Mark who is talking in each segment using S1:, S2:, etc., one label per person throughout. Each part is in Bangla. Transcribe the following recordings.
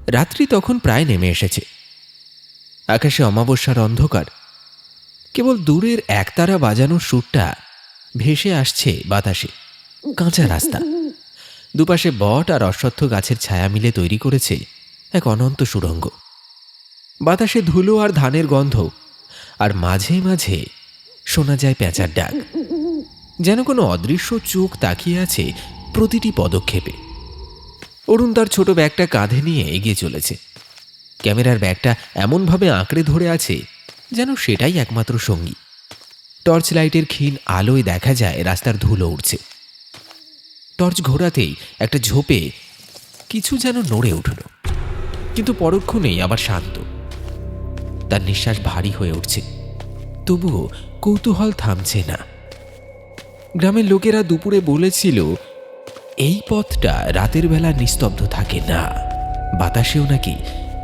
S1: রাত্রি তখন প্রায় নেমে এসেছে। আকাশে অমাবস্যার অন্ধকার, কেবল দূরের একতারা বাজানোর সুরটা ভেসে আসছে বাতাসে। কাঁচা রাস্তা, দুপাশে বট আর অশ্বত্থ গাছের ছায়া মিলে তৈরি করেছে এক অনন্ত সুড়ঙ্গ। বাতাসে ধুলো আর ধানের গন্ধ, আর মাঝে মাঝে শোনা যায় পেঁচার ডাক, যেন কোনো অদৃশ্য চোখ তাকিয়ে আছে প্রতিটি পদক্ষেপে। অরুণ তার ছোট ব্যাগটা কাঁধে নিয়ে এগিয়ে চলেছে। ক্যামেরার ব্যাগটা এমনভাবে আঁকড়ে ধরে আছে যেন সেটাই একমাত্র সঙ্গী। টর্চ লাইটের ক্ষীণ আলোয় দেখা যায় রাস্তার ধুলো উঠছে। টর্চ ঘোরাতেই একটা ঝোপে কিছু যেন নড়ে উঠল, কিন্তু পরক্ষণেই আবার শান্ত। তার নিঃশ্বাস ভারী হয়ে উঠছে, তবুও কৌতূহল থামছে না। গ্রামের লোকেরা দুপুরে বলেছিল এই পথটা রাতের বেলা নিস্তব্ধ থাকে না, বাতাসেও নাকি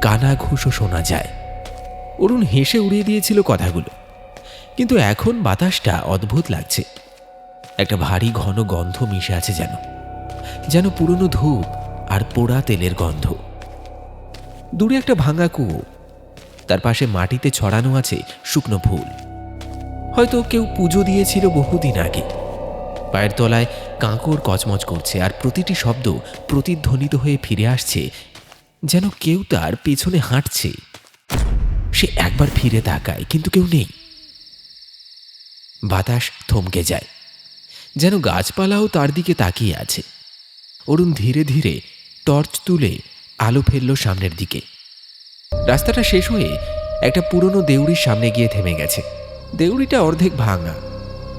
S1: কানা ঘুষো শোনা যায়। অরুণ হেসে উড়িয়ে দিয়েছিল কথাগুলো, কিন্তু এখন বাতাসটা অদ্ভুত লাগছে। একটা ভারী ঘন গন্ধ মিশে আছে, যেন যেন পুরনো ধূপ আর পোড়া তেলের গন্ধ। দূরে একটা ভাঙা কুয়ো, তার পাশে মাটিতে ছড়ানো আছে শুকনো ফুল। হয়তো কেউ পুজো দিয়েছিল বহুদিন আগে। পায়ের তলায় কাঁকড় কচমচ করছে, আর প্রতিটি শব্দ প্রতিধ্বনিত হয়ে ফিরে আসছে, যেন কেউ তার পেছনে হাঁটছে। সে একবার ফিরে তাকায়, কিন্তু কেউ নেই। বাতাস থমকে যায়, যেন গাছপালাও তার দিকে তাকিয়ে আছে। অরুণ ধীরে ধীরে টর্চ তুলে আলো ফেলল সামনের দিকে। রাস্তাটা শেষ হয়ে একটা পুরনো দেউড়ির সামনে গিয়ে থেমে গেছে। দেউড়িটা অর্ধেক ভাঙা,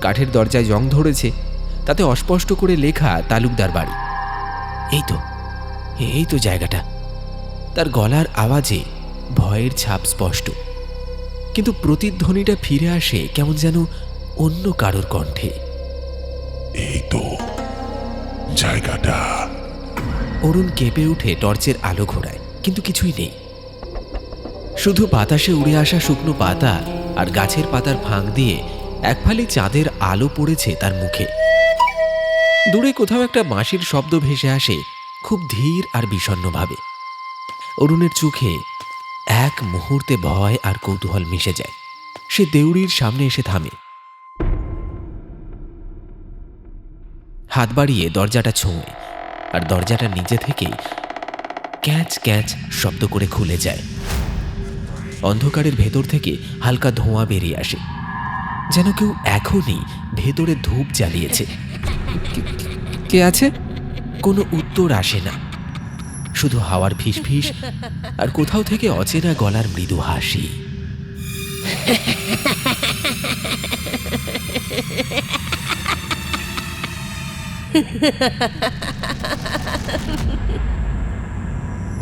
S1: কাঠের দরজায় জং ধরেছে, তাতে অস্পষ্ট করে লেখা তালুকদার বাড়ি। এই তো জায়গাটা। তার গলার আওয়াজে ভয়ের ছাপ স্পষ্ট, কিন্তু প্রতিধ্বনিটা ফিরে আসে কেমন যেন অন্য কারোর কণ্ঠে।
S2: এই তো জায়গাটা।
S1: অরুণ কেঁপে উঠে টর্চের আলো ঘোরায়, কিন্তু কিছুই নেই। শুধু বাতাসে উড়ে আসা শুকনো পাতা আর গাছের পাতার ফাঁক দিয়ে এক ফালি চাঁদের আলো পড়েছে তার মুখে। দূরে কোথাও একটা বাঁশির শব্দ ভেসে আসে, খুব ধীর আর বিষণ্ণভাবে। অরুণের চোখে এক মুহূর্তে ভয় আর কৌতূহল মিশে যায়। সে দেউড়ির সামনে এসে থামে, হাত বাড়িয়ে দরজাটা ছোঁয়, আর দরজাটা নিজে থেকেই ক্যাঁচ ক্যাঁচ শব্দ করে খুলে যায়। অন্ধকারের ভেতর থেকে হালকা ধোঁয়া বেরিয়ে আসে, যেন কেউ এখনই ভেতরে ধূপ জ্বালিয়েছে। কে আছে? কোনো উত্তর আসে না, শুধু হাওয়ার ফিসফিস আর কোথাও থেকে অচেনা গলার মৃদু হাসি।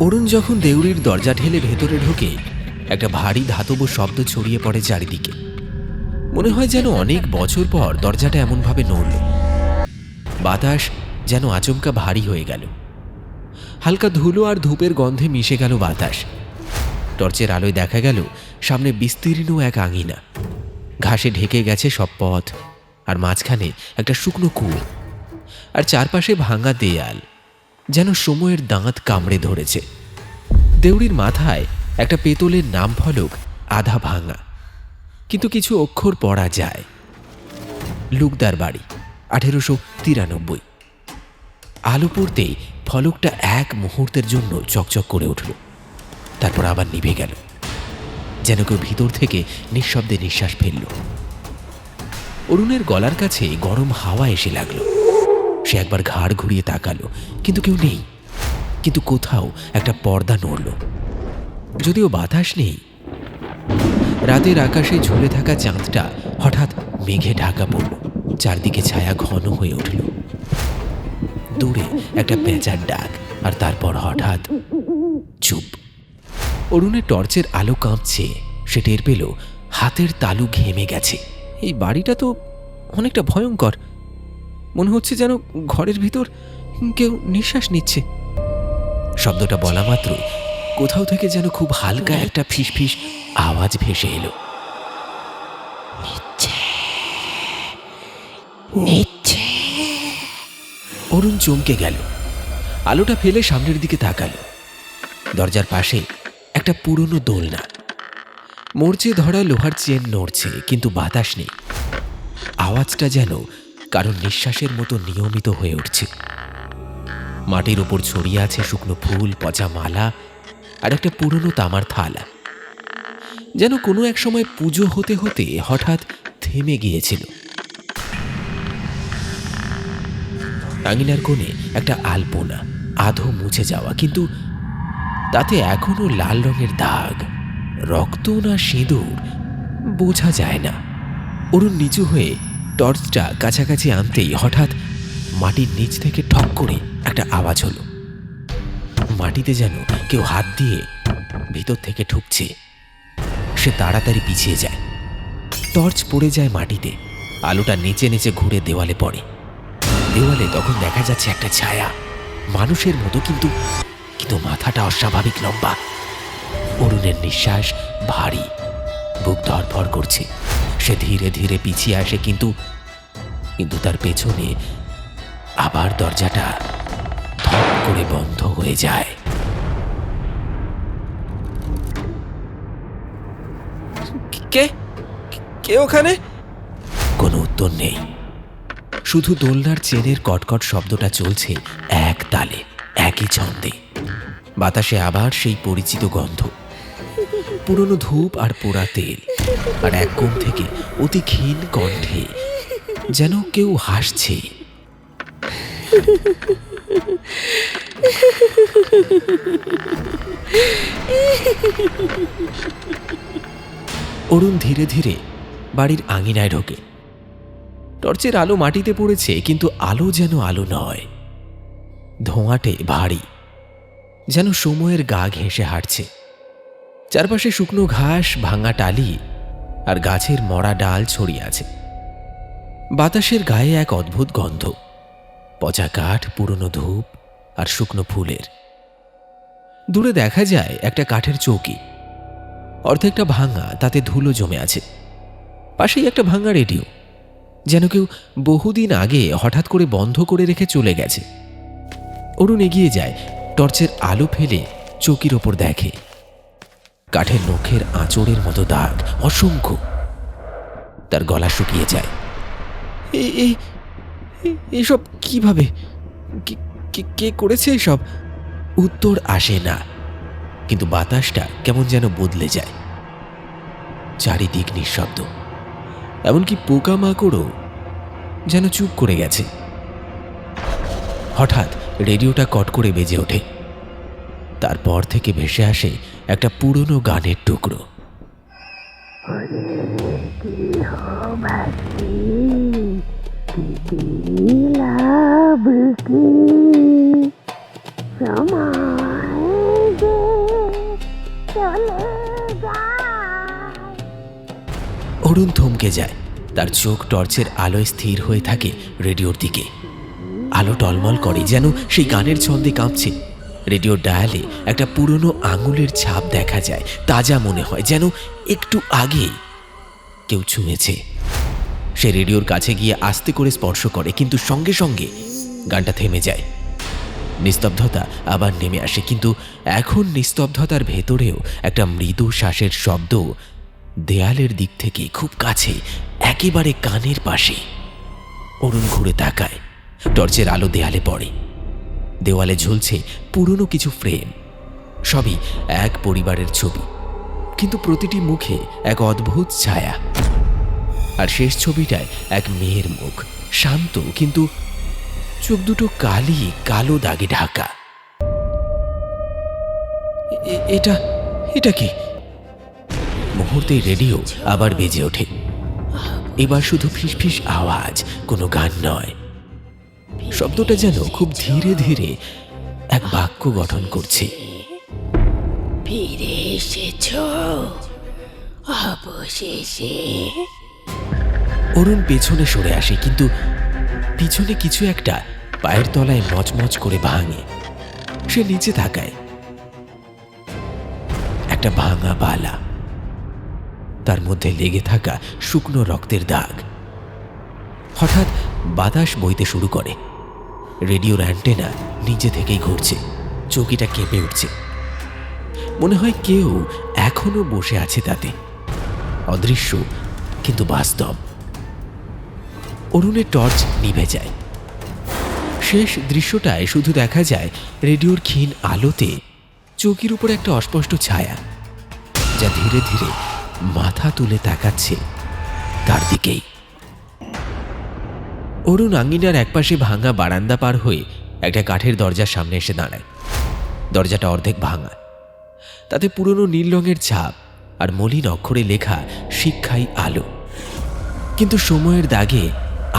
S1: অরুণ যখন দেউড়ির দরজা ঠেলে ভেতরে ঢোকে, একটা ভারী ধাতব শব্দ ছড়িয়ে পড়ে চারিদিকে। মনে হয় যেন অনেক বছর পর দরজাটা এমনভাবে নড়ল। বাতাস যেন আচমকা ভারী হয়ে গেল। হালকা ধুলো আর ধূপের গন্ধে মিশে গেল বাতাস। টর্চের আলোয় দেখা গেল সামনে বিস্তীর্ণ এক আঙিনা। ঘাসে ঢেকে গেছে সব পথ, আর মাঝখানে একটা শুকনো কুয়ো, আর চারপাশে ভাঙা দেয়াল, যেন সময়ের দাঁত কামড়ে ধরেছে। দেউড়ির মাথায় একটা পেতলের নাম ফলক, আধা ভাঙা, কিন্তু কিছু অক্ষর পড়া যায়। লুকদার বাড়ি, 1893। আলো পড়তেই ফলকটা এক মুহূর্তের জন্য চকচক করে উঠল, তারপর আবার নিভে গেল, যেন কেউ ভিতর থেকে নিঃশব্দে নিঃশ্বাস ফেলল। অরুণের গলার কাছে গরম হাওয়া এসে লাগলো। সে একবার ঘাড় ঘুরিয়ে তাকালো, কিন্তু কেউ নেই। কিন্তু কোথাও একটা পর্দা নড়ল, যদিও বাতাস নেই। রাতের আকাশে ঝুলে থাকা চাঁদটা হঠাৎ মেঘে ঢাকা পড়ল, চারদিকে ছায়া ঘন হয়ে উঠল। দূরে একটা পেঁচার ডাক, আর তারপর হঠাৎ চুপ। অরুণের টর্চের আলো কাঁপছে। সে টের পেল হাতের তালু ঘেমে গেছে। এই বাড়িটা তো অনেকটা ভয়ঙ্কর। মনে হচ্ছে যেন ঘরের ভিতর কেউ নিঃশ্বাস নিচ্ছে। শব্দটা বলা মাত্র কোথাও থেকে যেন খুব হালকা একটা ফিসফিস আওয়াজ ভেসে এলো। অরুণ চমকে গেল, আলোটা ফেলে সামনের দিকে তাকালো। দরজার পাশে একটা পুরনো দোলনা। মরচে ধরা লোহার চেন নড়ছে, কিন্তু বাতাস নেই। আওয়াজটা যেন কারণ নিঃশ্বাসের মতো নিয়মিত হয়ে উঠছে। মাটির ওপর ছড়িয়ে আছে শুকনো ফুল, পচা মালা আর একটা পুরনো তামার থালা, যেন কোনো এক সময় পুজো হতে হতে হঠাৎ থেমে গিয়েছিল। আঙিনার কোণে একটা আলপনা, আধো মুছে যাওয়া, কিন্তু তাতে এখনো লাল রঙের দাগ। রক্ত না সিঁদুর বোঝা যায় না। অরুণ নিচু হয়ে টর্চটা কাছাকাছি আনতেই হঠাৎ মাটির নিচ থেকে ঠক করে একটা আওয়াজ হলো। মাটিতে যেন কেউ হাত দিয়ে ভিতর থেকে ঠুকছে। সে তাড়াতাড়ি পিছিয়ে যায়। টর্চ পড়ে যায় মাটিতে। আলোটা নেচে নেচে ঘুরে দেওয়ালে পড়ে। দেওয়ালে তখন দেখা যাচ্ছে একটা ছায়া, মানুষের মতো, কিন্তু মাথাটা অস্বাভাবিক লম্বা। অরুণের নিঃশ্বাস ভারী, বুক ধড়ফড় করছে। সে ধীরে ধীরে পিছিয়ে আসে, কিন্তু তার পেছনে আবার দরজাটা ধপ করে বন্ধ হয়ে যায়। কে কে ওখানে? কোনো উত্তর নেই। শুধু দোলনার চেনের কটকট শব্দটা চলছে এক তালে, একই ছন্দে। বাতাসে আবার সেই পরিচিত গন্ধ, পুরনো ধূপ আর পোড়া তেল। আর এক কোণ থেকে অতি ক্ষীণ কণ্ঠে যেন কেউ হাসছে। অরুণ ধীরে ধীরে বাড়ির আঙিনায় ঢোকে। টর্চের আলো মাটিতে পড়েছে, কিন্তু আলো যেন আলো নয়, ধোঁয়াটে, ভারী, যেন সময়ের গা ঘেঁষে হাঁটছে। চারপাশে শুকনো ঘাস, ভাঙা টালি আর গাছের মরা ডাল ছড়িয়ে আছে। বাতাসের গায়ে এক অদ্ভুত গন্ধ, পচা কাঠ, পুরনো ধূপ আর শুকনো ফুলের। দূরে দেখা যায় একটা কাঠের চৌকি, অর্ধেকটা ভাঙা, তাতে ধুলো জমে আছে। পাশেই একটা ভাঙা রেডিও, যেন কেউ বহুদিন আগে হঠাৎ করে বন্ধ করে রেখে চলে গেছে। অরুণ এগিয়ে যায়, টর্চের আলো ফেলে চৌকির ওপর দেখে কাঠের নখের আঁচড়ের মতো দাগ, অসংখ্য। তার গলা শুকিয়ে যায়। এসব কিভাবে? কে করেছে এসব? উত্তর আসে না, কিন্তু বাতাসটা কেমন যেন বদলে যায়। চারিদিক নিঃশব্দ, এমনকি পোকামাকড়ও যেন চুপ করে গেছে। হঠাৎ রেডিওটা কট করে বেজে ওঠে। তারপর থেকে ভেসে আসে একটা পুরনো গানের টুকরো। অরুণ থমকে যায়। তার চোখ টর্চের আলোয় স্থির হয়ে থাকে রেডিওর দিকে। আলো টলমল করে, যেন সেই গানের ছন্দে কাঁপছে। রেডিওর ডায়ালে একটা পুরনো আঙুলের ছাপ দেখা যায়। তাজা মনে হয়, যেন একটু আগে কেউ ছুঁয়েছে। সে রেডিওর কাছে গিয়ে আস্তে করে স্পর্শ করে, কিন্তু সঙ্গে সঙ্গে গানটা থেমে যায়। নিস্তব্ধতা আবার নেমে আসে, কিন্তু এখন নিস্তব্ধতার ভেতরেও একটা মৃদু শ্বাসের শব্দ, দেয়ালের দিক থেকে খুব কাছে, একেবারে কানের পাশে। অরুণ ঘুরে তাকায়। টর্চের আলো দেয়ালে পড়ে। দেওয়ালে ঝুলছে পুরনো কিছু ফ্রেম, সবই এক পরিবারের ছবি, কিন্তু প্রতিটি মুখে এক অদ্ভুত ছায়া। আর শেষ ছবিটায় এক মেয়ের মুখ, শান্ত, কিন্তু চোখ দুটো কালো দাগে ঢাকা। এটা কি? মুহূর্তে রেডিও আবার বেজে ওঠে। এবার শুধু ফিসফিস আওয়াজ, কোনো গান নয়। শব্দটা যেন খুব ধীরে ধীরে এক বাক্য গঠন করছে।
S3: ফিরে এসেছো অবশেষে।
S1: অরুণ পেছনে সরে আসে, কিন্তু পিছনে কিছু একটা পায়ের তলায় মচমচ করে ভাঙে। সে নিচে তাকায়। একটা ভাঙা বালা, তার মধ্যে লেগে থাকা শুকনো রক্তের দাগ। হঠাৎ বাতাস বইতে শুরু করে। রেডিওর অ্যান্টেনা নিজে থেকেই ঘুরছে। চৌকিটা কেঁপে উঠছে। মনে হয় কেউ এখনো বসে আছে তাতে, অদৃশ্য কিন্তু বাস্তব। অরুণের টর্চ নিভে যায়। শেষ দৃশ্যটায় শুধু দেখা যায় রেডিওর ক্ষীণ আলোতে চৌকির উপর একটা অস্পষ্ট ছায়া, যা ধীরে ধীরে মাথা তুলে তাকাচ্ছে তার দিকেই। অরুণ আঙ্গিনার একপাশে ভাঙা বারান্দা পার হয়ে একটা কাঠের দরজার সামনে এসে দাঁড়ায়। দরজাটা অর্ধেক ভাঙা, তাতে পুরনো নীল রঙের ছাপ আর মলিন অক্ষরে লেখা শিক্ষাই আলো। কিন্তু সময়ের দাগে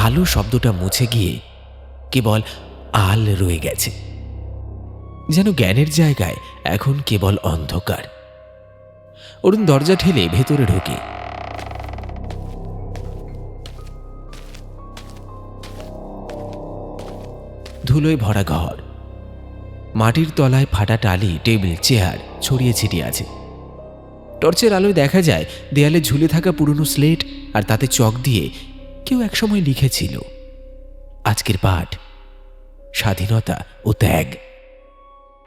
S1: আলো শব্দটা মুছে গিয়ে কেবল আল রয়ে গেছে, যেন জ্ঞানের জায়গায় এখন কেবল অন্ধকার। অরুণ দরজা ঠেলে ভেতরে ঢোকে। ধুলোয় ভরা ঘর, মাটির তলায় ফাটা টালি, টেবিল, চেয়ার ছড়িয়ে ছিটিয়ে আছে। টর্চের আলোয় দেখা যায় দেয়ালে ঝুলে থাকা পুরনো স্লেট, আর তাতে চক দিয়ে কেউ একসময় লিখেছিল আজকের পাঠ, স্বাধীনতা ও ত্যাগ।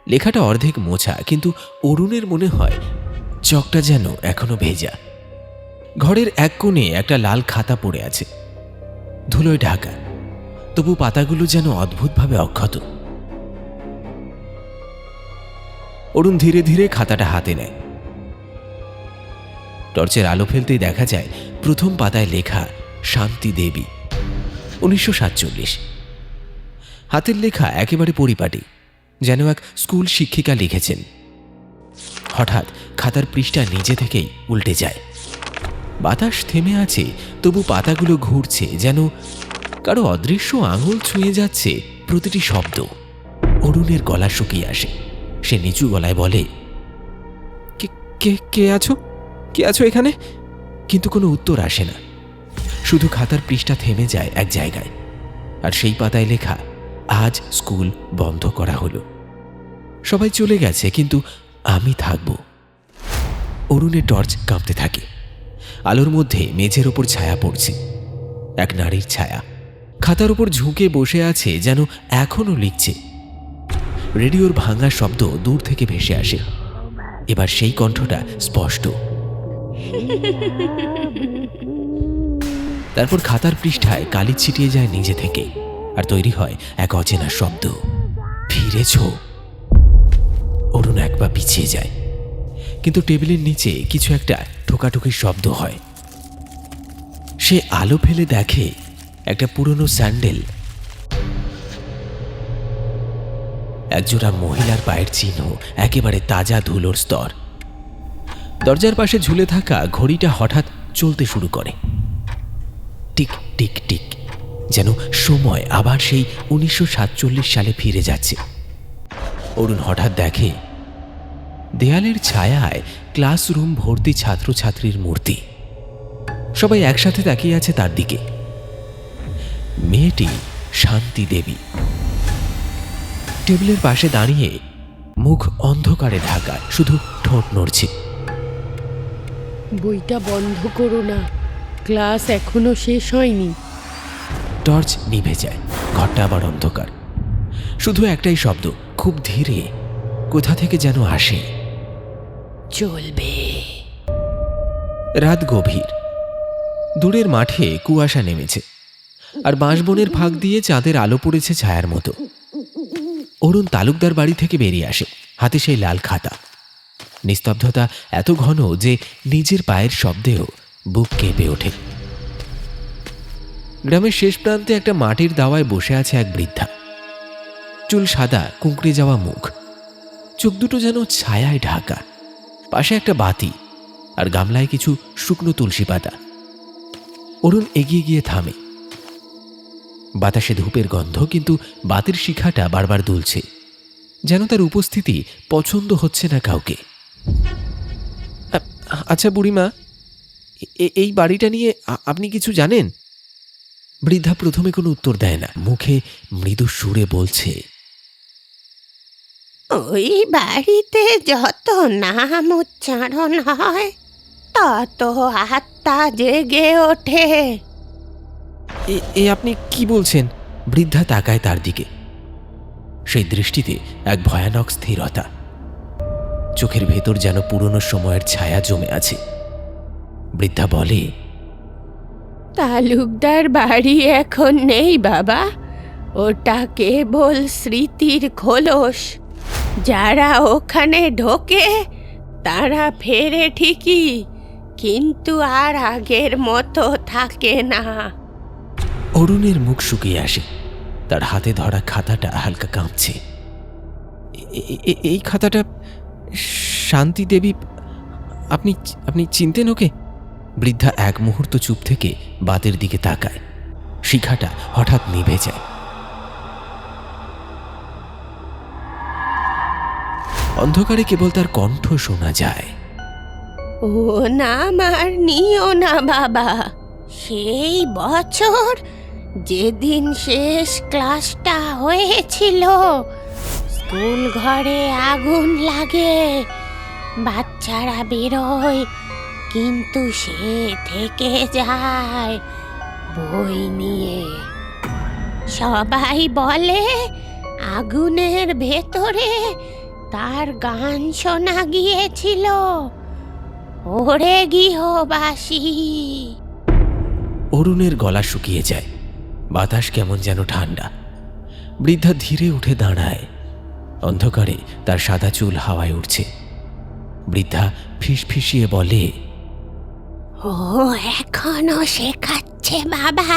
S1: লেখাটা অর্ধেক মোছা, কিন্তু অরুণের মনে হয় চকটা যেন এখনো ভেজা। ঘরের এক কোণে একটা লাল খাতা পড়ে আছে, ধুলোয় ঢাকা, তবু পাতাগুলো যেন অদ্ভুতভাবে অক্ষত। অরুণ ধীরে ধীরে খাতাটা হাতে নেয়। টর্চের আলো ফেলতেই দেখা যায় প্রথম পাতায় লেখা শান্তি দেবী, 1947। হাতের লেখা একেবারে পরিপাটি, যেন এক স্কুল শিক্ষিকা লিখেছেন। হঠাৎ খাতার পৃষ্ঠা নিজে থেকেই উল্টে যায়। বাতাস থেমে আছে, তবু পাতাগুলো ঘুরছে, যেন কারো অদৃশ্য আঙুল ছুঁয়ে যাচ্ছে প্রতিটি শব্দ। অরুণের গলা শুকিয়ে আসে। সে নিচু গলায় বলে, কে আছো? কে আছো এখানে? কিন্তু কোনো উত্তর আসে না। শুধু খাতার পৃষ্ঠা থেমে যায় এক জায়গায়, আর সেই পাতায় লেখা আজ স্কুল বন্ধ করা হলো। সবাই চলে গেছে, কিন্তু আমি থাকব। অরুণের টর্চ কাঁপতে থাকে। আলোর মধ্যে মেঝের ওপর ছায়া পড়ছে, এক নারীর ছায়া। খাতার উপর ঝুঁকে বসে আছে, যেন এখনো লিখছে। রেডিওর ভাঙা শব্দ দূর থেকে ভেসে আসে। এবার সেই কণ্ঠটা স্পষ্ট। তারপর খাতার পৃষ্ঠায় কালি ছিটিয়ে যায় নিজে থেকে, আর তৈরি হয় এক অচেনা শব্দ, ফিরেছ। অরুণ এক পা পিছিয়ে যায়, কিন্তু টেবিলের নিচে কিছু একটা ঠোকাঠুকির শব্দ হয়। সে আলো ফেলে দেখে একটা পুরনো স্যান্ডেল, একজোড়া মহিলার পায়ের চিহ্ন, একেবারে তাজা ধুলোর স্তর। দরজার পাশে ঝুলে থাকা ঘড়িটা হঠাৎ চলতে শুরু করে, টিক টিক টিক, যেন সময় আবার সেই 1947 সালে ফিরে যাচ্ছে। অরুণ হঠাৎ দেখে দেয়ালের ছায়ায় ক্লাসরুম ভর্তি ছাত্রছাত্রীর মূর্তি। সবাই একসাথে তাকিয়ে আছে তার দিকে। মেয়েটি শান্তি দেবী, টেবিলের পাশে দাঁড়িয়ে, মুখ অন্ধকারে ঢাকা, শুধু ঠোঁট নড়ছে।
S3: বইটা বন্ধ করো না, ক্লাস এখনো শেষ হয়নি।
S1: টর্চ নিভে যায়, ঘরটা আবার অন্ধকার। শুধু একটাই শব্দ, খুব ধীরে, কোথা থেকে যেন আসে,
S3: চলবে।
S1: রাত গভীর। দূরের মাঠে কুয়াশা নেমেছে, আর বাঁশবনের ফাঁক দিয়ে চাঁদের আলো পড়েছে ছায়ার মতো। অরুণ তালুকদার বাড়ি থেকে বেরিয়ে আসে, হাতে সেই লাল খাতা। নিস্তব্ধতা এত ঘন যে নিজের পায়ের শব্দেও বুক কেঁপে ওঠে। গ্রামের শেষ প্রান্তে একটা মাটির দাওয়ায় বসে আছে এক বৃদ্ধা। চুল সাদা, কুঁকড়ে যাওয়া মুখ, চোখ দুটো যেন ছায়ায় ঢাকা। পাশে একটা বাতি, আর গামলায় কিছু শুকনো তুলসী পাতা। অরুণ এগিয়ে গিয়ে থামে। বাতাসে ধূপের গন্ধ, কিন্তু বাতির শিখাটা বারবার দুলছে, যেন তার উপস্থিতি পছন্দ হচ্ছে না কাউকে। আচ্ছা বুড়িমা, এই বাড়িটা নিয়ে আপনি কিছু জানেন? বৃদ্ধা প্রথমে কোনো উত্তর দেয় না, মুখে মৃদু সুরে বলছে,
S4: ওই বাড়িতে যত নাম উচ্চারণ হয় তত আত্মা জেগে ওঠে।
S1: এ আপনি কি বলছেন? বৃদ্ধা তাকায় তার দিকে। সেই দৃষ্টিতে এক ভয়ানক স্থিরতা, চোখের ভেতর যেন পুরনো সময়ের ছায়া জমে আছে। বৃদ্ধা বলে,
S3: তালুকদার বাড়ি এখন নেই বাবা, ওটা কেবল স্মৃতির খোলস। যারা ওখানে ঢোকে তারা ফেরে ঠিকই, কিন্তু আর আগের মতো থাকে না।
S1: অরুণের মুখ শুকিয়ে আসে। তার হাতে ধরা খাতাটা হালকা কাঁপছে। এই খাতাটা শান্তি দেবী, আপনি আপনি চিনতেন ওকে? বৃদ্ধা এক মুহূর্ত চুপ থেকে বাতের দিকে তাকায়। শিখাটা হঠাৎ নিভে যায়। অন্ধকারে কেবল তার কণ্ঠ শোনা যায়।
S3: ও নাম আর নিও না বাবা।
S4: সেই বছর যেদিন শেষ ক্লাসটা হয়েছিল, স্কুল ঘরে আগুন লাগে, বাচ্চারা বেরোয়, কিন্তু সে থেকে যায় বই নিয়ে। সবাই বলে আগুনের ভেতরে তার গান শোনা গিয়েছিল, ওরে গৃহবাসী।
S1: অরুণের গলা শুকিয়ে যায়। বাতাস কেমন যেন ঠান্ডা। বৃদ্ধা ধীরে উঠে দাঁড়ায়। অন্ধকারে তার সাদা চুল হাওয়ায় উঠছে। বৃদ্ধা ফিসফিসিয়ে বলে,
S4: ও এখনো শেখাচ্ছে বাবা।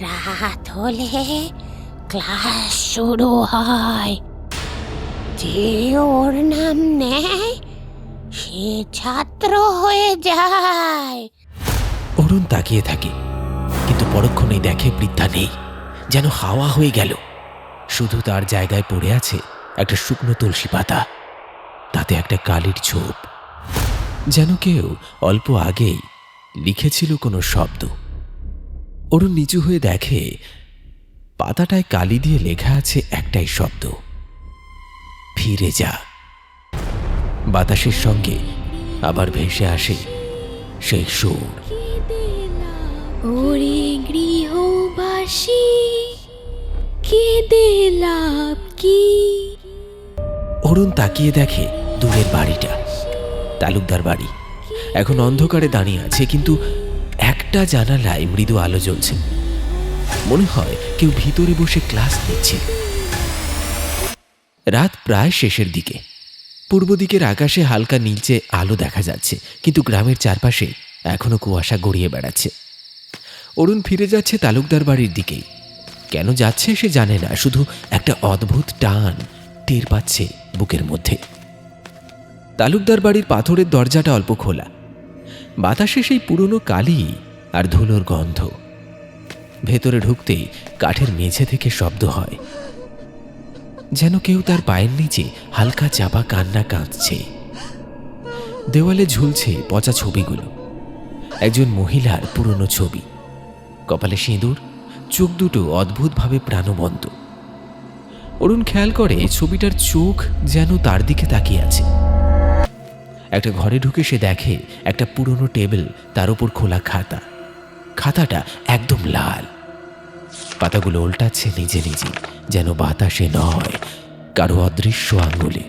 S4: রাত হলে ক্লাস শুরু হয়, যে ওর নাম নেয় সে ছাত্র হয়ে যায়।
S1: অরুণ তাকিয়ে থাকে, কিন্তু পরক্ষণেই দেখে বৃদ্ধা নেই, যেন হাওয়া হয়ে গেল। শুধু তার জায়গায় পড়ে আছে একটা শুকনো তুলসী পাতা, তাতে একটা কালির ছোপ, যেন কেউ অল্প আগেই লিখেছিল কোনো শব্দ। অরুণ নিচু হয়ে দেখে পাতাটায় কালি দিয়ে লেখা আছে একটাই শব্দ, ফিরে যা। বাতাসের সঙ্গে আবার ভেসে আসে সেই সুর,
S5: ওরে গৃহবাসী কেঁদে লাভ কি।
S1: অরুণ তাকিয়ে দেখে দূরের বাড়িটা, তালুকদার বাড়ি। এখন অন্ধকারে দাঁড়িয়ে আছে, কিন্তু একটা জানালায় মৃদু আলো জ্বলছে। মনে হয় কেউ ভিতরে বসে ক্লাস নিচ্ছে। রাত প্রায় শেষের দিকে। পূর্ব দিকের আকাশে হালকা নীলচে আলো দেখা যাচ্ছে, কিন্তু গ্রামের চারপাশে এখনো কুয়াশা গড়িয়ে বেড়াচ্ছে। অরুণ ফিরে যাচ্ছে তালুকদার বাড়ির দিকেই। কেন যাচ্ছে সে জানে না, শুধু একটা অদ্ভুত টান টের পাচ্ছে বুকের মধ্যে। তালুকদার বাড়ির পাথরের দরজাটা অল্প খোলা। বাতাসে সেই পুরনো কালি আর ধুলোর গন্ধ। ভেতরে ঢুকতেই কাঠের মেঝে থেকে শব্দ হয়, যেন কেউ তার পায়ের নিচে হালকা চাপা কান্না কাঁদছে। দেওয়ালে ঝুলছে পচা ছবিগুলো। একজন মহিলার পুরনো ছবি, কপালে সিঁদুর, চোখ দুটো অদ্ভুতভাবে প্রাণবন্ত। অরুণ খেয়াল করে ছবিটার চোখ যেন তার দিকে তাকিয়ে আছে। একটা ঘরে ঢুকে সে দেখে একটা পুরনো টেবিল, তার উপর খোলা খাতা। খাতাটা একদম লাল, পাতাগুলো উল্টাচ্ছে নিজে নিজে, যেন বাতাসে নয়, কারো অদৃশ্য আঙ্গুলে।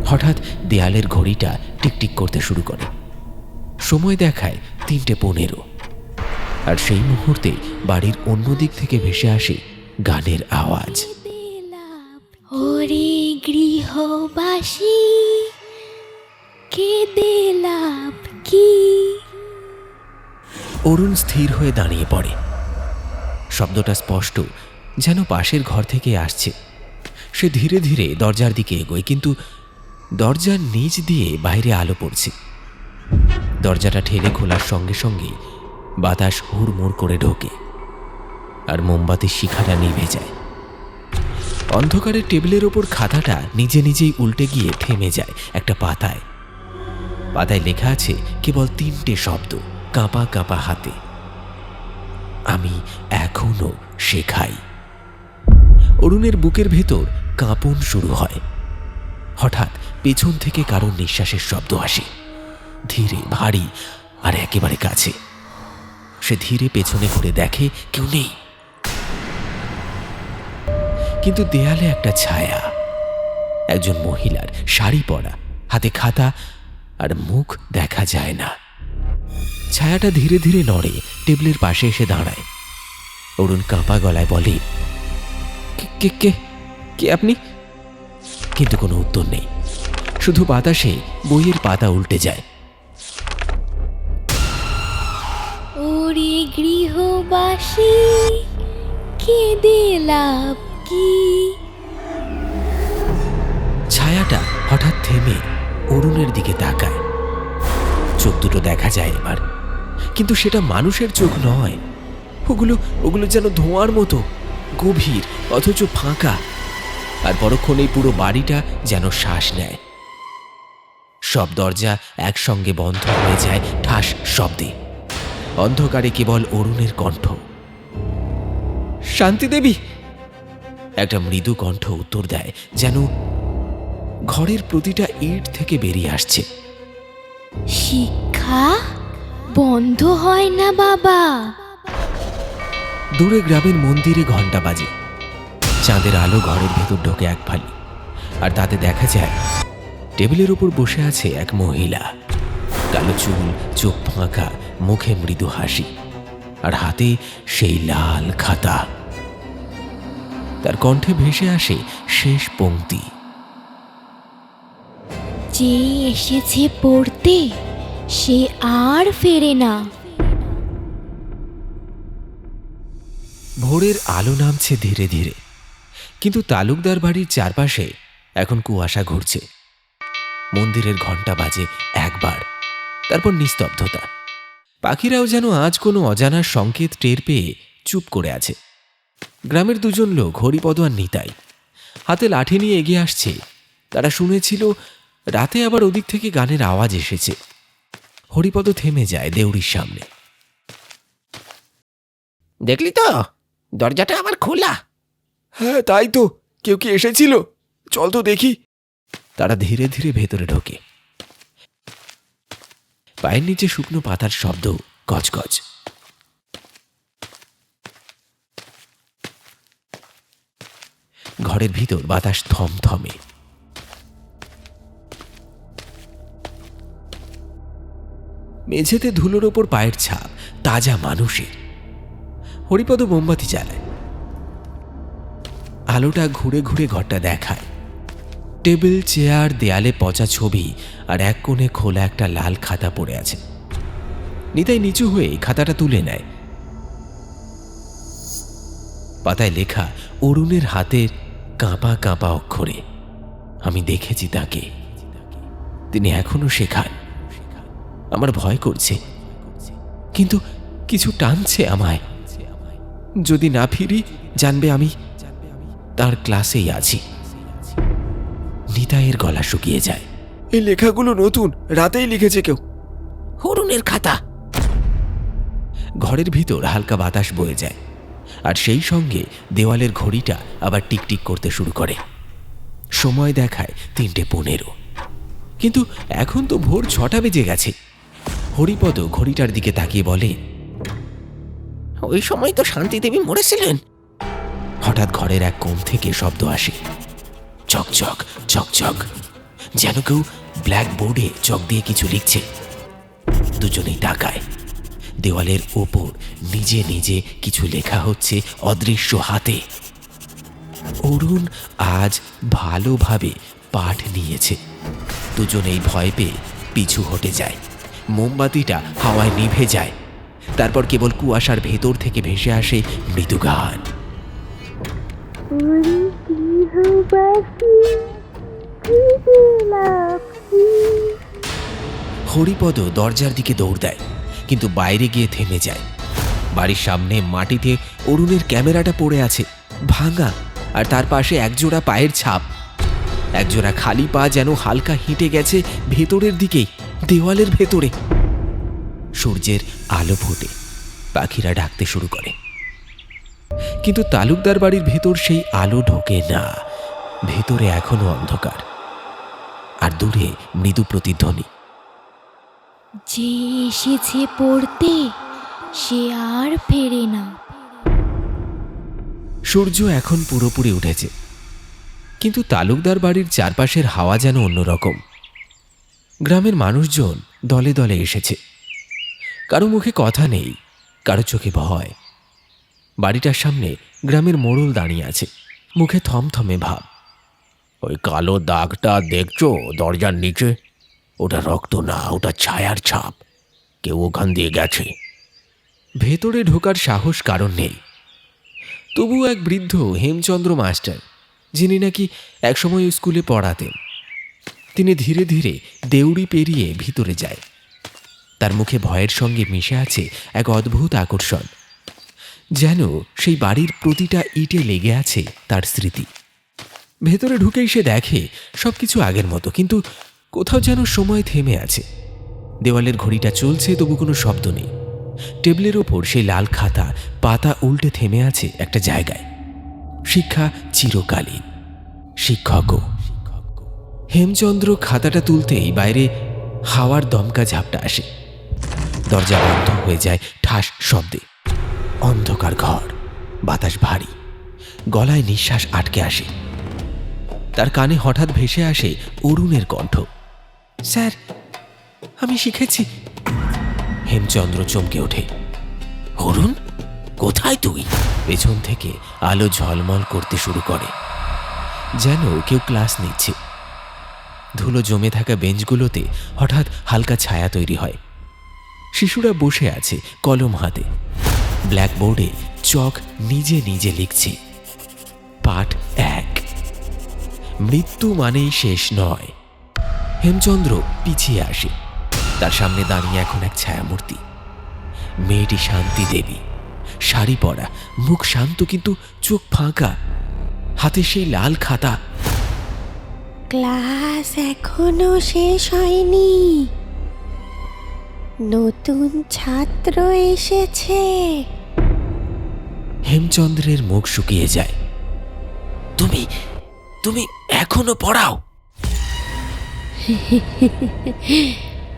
S1: হঠাৎ দেয়ালের ঘড়িটা টিকটিক করতে শুরু করে। সময় দেখায় 3:15। আর সেই মুহূর্তে বাড়ির অন্য দিক থেকে ভেসে আসে গানের আওয়াজ।
S5: ওরে গৃহবাসী কেঁদে লাভ কি।
S1: অরুণ স্থির হয়ে দাঁড়িয়ে পড়ে। শব্দটা স্পষ্ট, যেন পাশের ঘর থেকে আসছে। সে ধীরে ধীরে দরজার দিকে এগোয়, কিন্তু দরজার নিচ দিয়ে বাইরে আলো পড়ছে। দরজাটা ঠেলে খোলার সঙ্গে সঙ্গে বাতাস হুড়মুড় করে ঢোকে, আর মোমবাতির শিখাটা নিভে যায়। অন্ধকারের টেবিলের ওপর খাতাটা নিজে নিজেই উল্টে গিয়ে থেমে যায় একটা পাতায়। পাতায় লেখা আছে কেবল 3টে শব্দ, কাঁপা কাঁপা হাতে, আমি এখনো শেখাই। অরুণের বুকের ভেতর কাঁপন শুরু হয়। হঠাৎ পেছন থেকে কারোর নিঃশ্বাসের শব্দ আসে, ধীরে, ভারী আর একেবারে কাছে। সে ধীরে পেছনে ঘুরে দেখে কেউ নেই, কিন্তু দেয়ালে একটা ছায়া, একজন মহিলার, শাড়ি পরা, হাতে খাতা, আর মুখ দেখা যায় না। ছায়াটা ধীরে ধীরে নড়ে, টেবিলের পাশে এসে দাঁড়ায়। অরুণ কাঁপা গলায় বলে, কে কে কে আপনি? কিন্তু কোনো উত্তর নেই, শুধু বাতাসে বইয়ের পাতা উল্টে যায়।
S5: ওরে গৃহবাসী, কেঁদে লাভ কি?
S1: ছায়াটা হঠাৎ থেমে অরুণের দিকে তাকায়। চোখ দুটো দেখা যায় এবার, কিন্তু সেটা মানুষের চোখ নয়। ওগুলো যেন ধোঁয়ার মতো, গভীর অথচ ফাঁকা। আর পরক্ষণেই পুরো বাড়িটা যেন শ্বাস নেয়। সব দরজা একসঙ্গে বন্ধ হয়ে যায় ঠাস শব্দে। অন্ধকারে কেবল অরুণের কণ্ঠ। শান্তি দেবী! একটা মৃদু কণ্ঠ উত্তর দেয়, যেন ঘরের প্রতিটা ইট থেকে বেরিয়ে আসছে।
S5: শিক্ষা বন্ধ হয় না বাবা।
S1: দূরে গ্রামের মন্দিরে ঘণ্টা বাজে। চাঁদের আলো ঘরের ভেতর ঢোকে এক ফালি, আর তাতে দেখা যায় টেবিলের উপর বসে আছে এক মহিলা। কালো চুল, চোখ ফাঁকা, মুখে মৃদু হাসি, আর হাতে সেই লাল খাতা। তার কণ্ঠে ভেসে আসে শেষ পংক্তি,
S5: যে এসেছে পড়তে সে আর ফেরে না।
S1: ভোরের আলো নামছে ধীরে ধীরে, কিন্তু তালুকদার বাড়ির চারপাশে এখন কুয়াশা ঘুরছে। মন্দিরের ঘণ্টা বাজে একবার, তারপর নিস্তব্ধতা। পাখিরাও যেন আজ কোনো অজানা সংকেত টের পেয়ে চুপ করে আছে। গ্রামের দুজন লোক, হরিপদ আর নিতাই, হাতে লাঠি নিয়ে এগিয়ে আসছে। তারা শুনেছিল রাতে আবার ওদিক থেকে গানের আওয়াজ এসেছে। হরিপদ থেমে যায় দেউড়ির সামনে।
S4: দেখলি তো, দরজাটা আবার খোলা।
S1: হ্যাঁ তাই তো, কেউ কি এসেছিল? চল তো দেখি। তারা ধীরে ধীরে ভেতরে ঢোকে। পায়ের নিচে শুকনো পাতার শব্দ, গজগজ। ঘরের ভিতর বাতাস থমথমে। মেঝেতে ধুলোর ওপর পায়ের ছাপ, তাজা মানুষের। হরিপদ মোমবাতি জ্বালায়। আলোটা ঘুরে ঘুরে ঘরটা দেখায়। টেবিল, চেয়ার, দেয়ালে পচা ছবি, আর এক কোণে খোলা একটা লাল খাতা পড়ে আছে। নিতাই নিচু হয়ে খাতাটা তুলে নেয়। পাতায় লেখা অরুণের হাতের কাঁপা কাঁপা অক্ষরে। আমি দেখেছি তাকে, তিনি এখনো শেখান। আমার ভয় করছে, কিন্তু কিছু টানছে আমায়। যদি না ফিরি, জানবে আমি তার ক্লাসেই আছি। নিতাইয়ের গলা শুকিয়ে যায়। এই লেখাগুলো নতুন, রাতেই লিখেছে কেউ।
S4: অরুণের খাতা।
S1: ঘরের ভিতর হালকা বাতাস বয়ে যায়, আর সেই সঙ্গে দেওয়ালের ঘড়িটা আবার টিকটিক করতে শুরু করে। সময় দেখায় 3:15। কিন্তু এখন তো ভোর 6টা বেজে গেছে। হরিপদ ঘড়িটার দিকে তাকিয়ে বলে,
S4: ওই সময় তো শান্তি দেবী মরেছিলেন।
S1: হঠাৎ ঘরের এক কোণ থেকে শব্দ আসে, চকচক চকচক, যেন কেউ ব্ল্যাক বোর্ডে চক দিয়ে কিছু লিখছে। দুজনেই তাকায়। দেওয়ালের ওপর নিজে নিজে কিছু লেখা হচ্ছে অদৃশ্য হাতে। অরুণ আজ ভালোভাবে পাঠ নিয়েছে। দুজনেই ভয় পেয়ে পিছু হটে যায়। মোমবাতিটা হাওয়ায় নিভে যায়। তারপর কেবল কুয়াশার ভেতর থেকে ভেসে আসে মৃদু গান। হরিপদ দরজার দিকে দৌড় দেয়, কিন্তু বাইরে গিয়ে থেমে যায়। বাড়ির সামনে মাটিতে অরুণের ক্যামেরাটা পড়ে আছে, ভাঙা, আর তার পাশে একজোড়া পায়ের ছাপ। একজোড়া খালি পা যেন হালকা হেঁটে গেছে ভেতরের দিকেই, দেওয়ালের ভেতরে। সূর্যের আলো ফুটে, পাখিরা ডাকতে শুরু করে, কিন্তু তালুকদার বাড়ির ভেতর সেই আলো ঢোকে না। ভেতরে এখনো অন্ধকার, আর দূরে মৃদু প্রতিধ্বনি,
S5: যে এসেছে পড়তে সে আর ফেরে না।
S1: সূর্য এখন পুরোপুরি উঠেছে, কিন্তু তালুকদার বাড়ির চারপাশের হাওয়া যেন অন্যরকম। গ্রামের মানুষজন দলে দলে এসেছে। কারো মুখে কথা নেই, কারো চোখে ভয়। বাড়িটার সামনে গ্রামের মোড়ল দাঁড়িয়ে আছে, মুখে থমথমে ভাব।
S4: ওই কালো দাগটা দেখছো দরজার নিচে? ওটা রক্ত না, ওটা ছায়ার ছাপ। কেউ ওখান দিয়ে গেছে।
S1: ভেতরে ঢোকার সাহস কারণ নেই। তবু এক বৃদ্ধ হেমচন্দ্র মাস্টার, যিনি নাকি একসময় স্কুলে পড়াতেন, তিনি ধীরে ধীরে দেউড়ি পেরিয়ে ভিতরে যায়। তার মুখে ভয়ের সঙ্গে মিশে আছে এক অদ্ভুত আকর্ষণ, যেন সেই বাড়ির প্রতিটা ইটে লেগে আছে তার স্মৃতি। ভেতরে ঢুকেই সে দেখে সবকিছু আগের মতো, কিন্তু কোথাও যেন সময় থেমে আছে। দেওয়ালের ঘড়িটা চলছে, তবু কোনো শব্দ নেই। টেবিলের ওপর সেই লাল খাতা, পাতা উল্টে থেমে আছে একটা জায়গায়। শিক্ষা চিরকালীন, শিক্ষকও। হেমচন্দ্র খাতাটা তুলতেই বাইরে হাওয়ার দমকা ঝাপটা আসে। দরজা বন্ধ হয়ে যায় ঠাস শব্দে। অন্ধকার ঘর, বাতাস ভারী, গলায় নিঃশ্বাস আটকে আসে। তার কানে হঠাৎ ভেসে আসে অরুণের কণ্ঠ। স্যার, আমি শিখেছি। হেমচন্দ্র চমকে ওঠে।
S4: অরুণ, কোথায় তুই?
S1: পেছন থেকে আলো ঝলমল করতে শুরু করে, যেন কেউ ক্লাস নিচ্ছে। ধুলো জমে থাকা বেঞ্চগুলোতে হঠাৎ হালকা ছায়া তৈরি হয়। শিশুরা বসে আছে কলম হাতে। ব্ল্যাকবোর্ডে চক নিজে নিজে লিখছে। পাঠ 1, মৃত্যু মানেই শেষ নয়। হেমচন্দ্র পিছিয়ে আসে। তার সামনে দাঁড়িয়ে এখন এক ছায়ামূর্তি। মেয়েটি শান্তি দেবী, শাড়ি পরা, মুখ শান্ত কিন্তু চোখ ফাঁকা, হাতে সেই লাল খাতা।
S6: ক্লাস এখনো শেষ হয়নি, নতুন ছাত্র এসেছে।
S1: হেমচন্দ্রের মুখ শুকিয়ে যায়। তুমি তুমি এখনো পড়াও?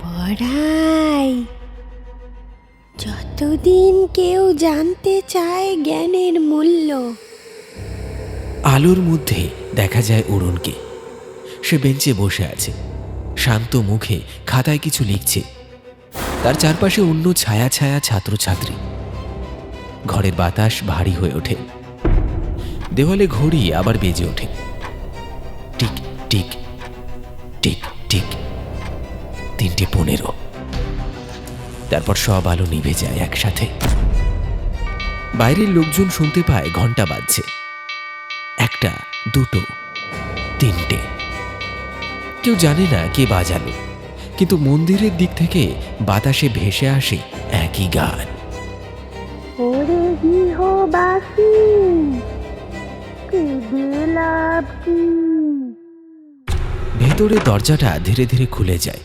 S6: পড়াই, যতদিন কেউ জানতে চায় জ্ঞানের মূল্য।
S1: আলোর মধ্যে দেখা যায় অরুণকে। সে বেঞ্চে বসে আছে, শান্ত মুখে খাতায় কিছু লিখছে। তার চারপাশে অন্য ছায়া ছায়া ছাত্রছাত্রী। ঘরের বাতাস ভারী হয়ে ওঠে। দেওয়ালে ঘড়ি আবার বেজে ওঠে। Tick tick tick tick, 3:15। তারপর সব আলো নিভে যায় একসাথে। বাইরের লোকজন শুনতে পায় ঘন্টা বাজছে। 1, 2, 3। কেউ জানে না কে বাজালো, কিন্তু মন্দিরের দিক থেকে বাতাসে ভেসে আসে একই গান।
S6: ওরে গৃহবাসী, কেঁদে লাভ কি?
S1: ভেতরে দরজাটা ধীরে ধীরে খুলে যায়,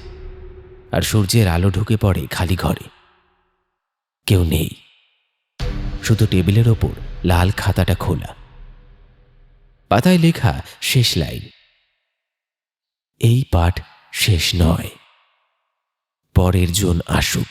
S1: আর সূর্যের আলো ঢুকে পড়ে খালি ঘরে। কেউ নেই, শুধু টেবিলের ওপর লাল খাতাটা খোলা। পাতায় লেখা শেষ লাইন। এই পাঠ শেষ নয়, পরের জন আসুক।